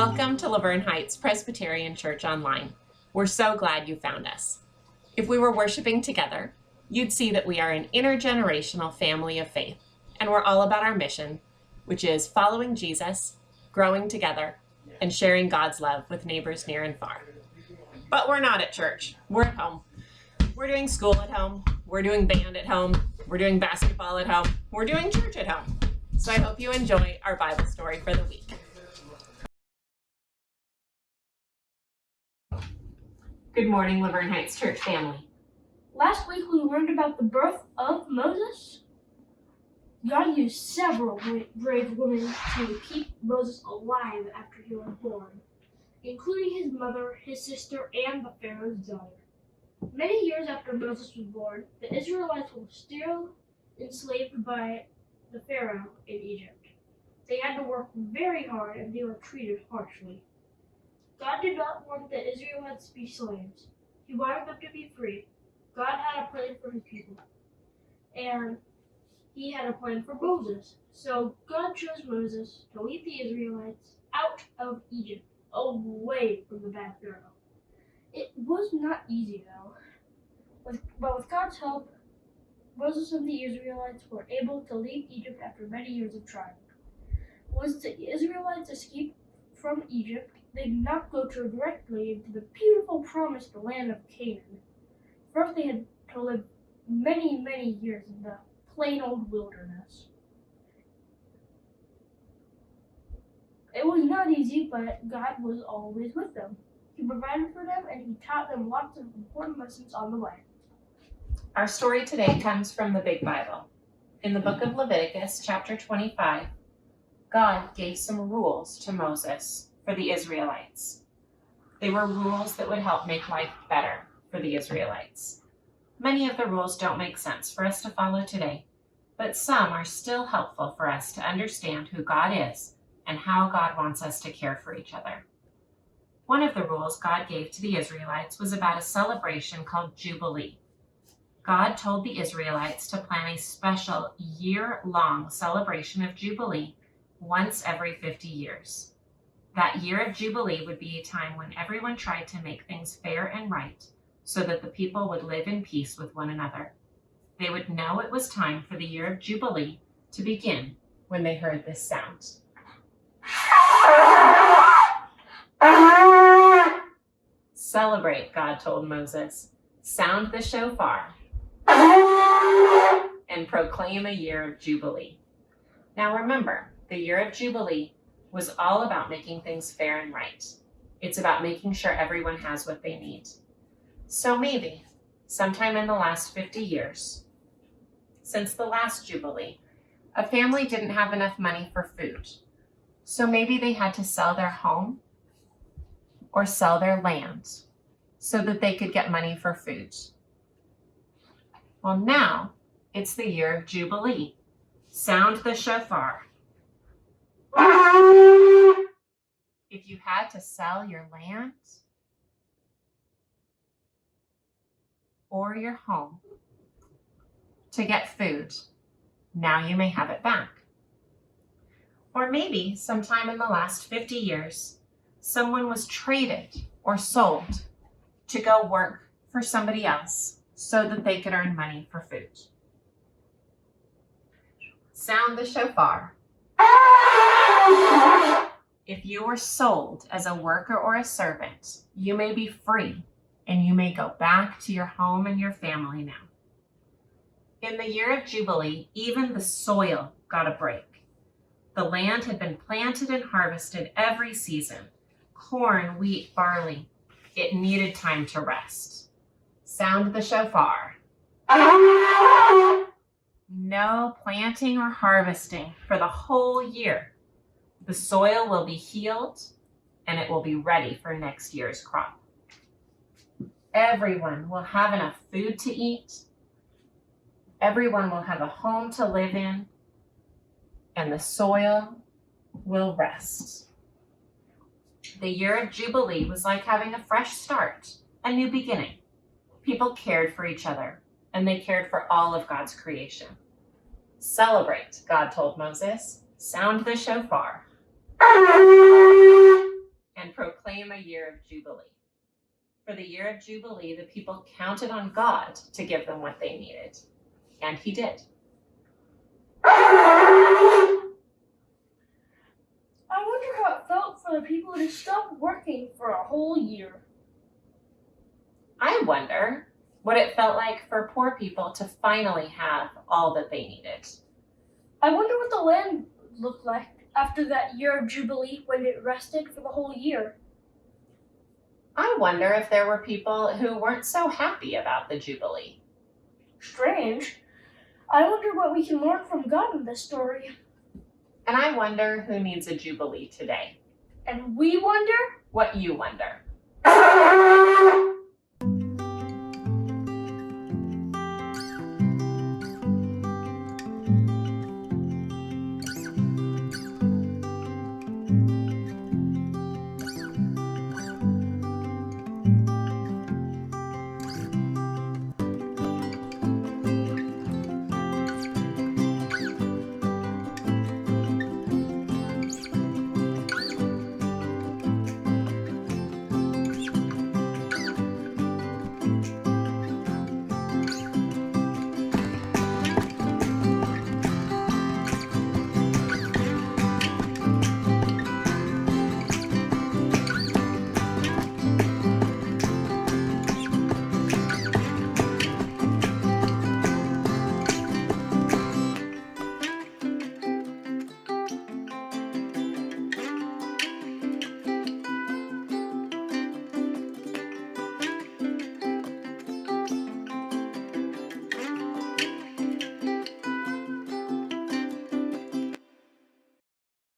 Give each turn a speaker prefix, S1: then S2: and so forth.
S1: Welcome to Laverne Heights Presbyterian Church Online. We're so glad you found us. If we were worshiping together, you'd see that we are an intergenerational family of faith, and we're all about our mission, which is following Jesus, growing together, and sharing God's love with neighbors near and far. But we're not at church. We're at home. We're doing school at home. We're doing band at home. We're doing basketball at home. We're doing church at home. So I hope you enjoy our Bible story for the week. Good morning, Laverne Heights Church family.
S2: Last week we learned about the birth of Moses. God used several brave women to keep Moses alive after he was born, including his mother, his sister, and the Pharaoh's daughter. Many years after Moses was born, the Israelites were still enslaved by the Pharaoh in Egypt. They had to work very hard and they were treated harshly. God did not want the Israelites to be slaves. He wanted them to be free. God had a plan for his people. And he had a plan for Moses. So God chose Moses to lead the Israelites out of Egypt, away from the bad Pharaoh. It was not easy though. But with God's help, Moses and the Israelites were able to leave Egypt after many years of trying. Once the Israelites escaped from Egypt, they did not go directly into the beautiful promised land of Canaan. First, they had to live many, many years in the plain old wilderness. It was not easy, but God was always with them. He provided for them, and he taught them lots of important lessons on the way.
S1: Our story today comes from the Big Bible. In the book of Leviticus, chapter 25, God gave some rules to Moses for the Israelites. They were rules that would help make life better for the Israelites. Many of the rules don't make sense for us to follow today, but some are still helpful for us to understand who God is and how God wants us to care for each other. One of the rules God gave to the Israelites was about a celebration called Jubilee. God told the Israelites to plan a special year-long celebration of Jubilee once every 50 years. That year of Jubilee would be a time when everyone tried to make things fair and right so that the people would live in peace with one another. They would know it was time for the year of Jubilee to begin when they heard this sound. Celebrate, God told Moses. Sound the shofar and proclaim a year of Jubilee. Now remember, the year of Jubilee was all about making things fair and right. It's about making sure everyone has what they need. So maybe, sometime in the last 50 years, since the last Jubilee, a family didn't have enough money for food. So maybe they had to sell their home or sell their land so that they could get money for food. Well, now it's the year of Jubilee. Sound the shofar. If you had to sell your land or your home to get food, now you may have it back. Or maybe sometime in the last 50 years, someone was traded or sold to go work for somebody else so that they could earn money for food. Sound the shofar. If you were sold as a worker or a servant, you may be free and you may go back to your home and your family now. In the year of Jubilee, even the soil got a break. The land had been planted and harvested every season. Corn, wheat, barley. It needed time to rest. Sound the shofar. No planting or harvesting for the whole year. The soil will be healed and it will be ready for next year's crop. Everyone will have enough food to eat. Everyone will have a home to live in, and the soil will rest. The year of Jubilee was like having a fresh start, a new beginning. People cared for each other, and they cared for all of God's creation. Celebrate, God told Moses. Sound the shofar. and proclaim a year of Jubilee. For the year of Jubilee, the people counted on God to give them what they needed, and he did.
S2: I wonder how it felt for the people to stop working for a whole year.
S1: I wonder what it felt like for poor people to finally have all that they needed.
S2: I wonder what the land looked like after that year of Jubilee when it rested for the whole year.
S1: I wonder if there were people who weren't so happy about the Jubilee.
S2: Strange. I wonder what we can learn from God in this story.
S1: And I wonder who needs a Jubilee today.
S2: And we wonder
S1: What you wonder.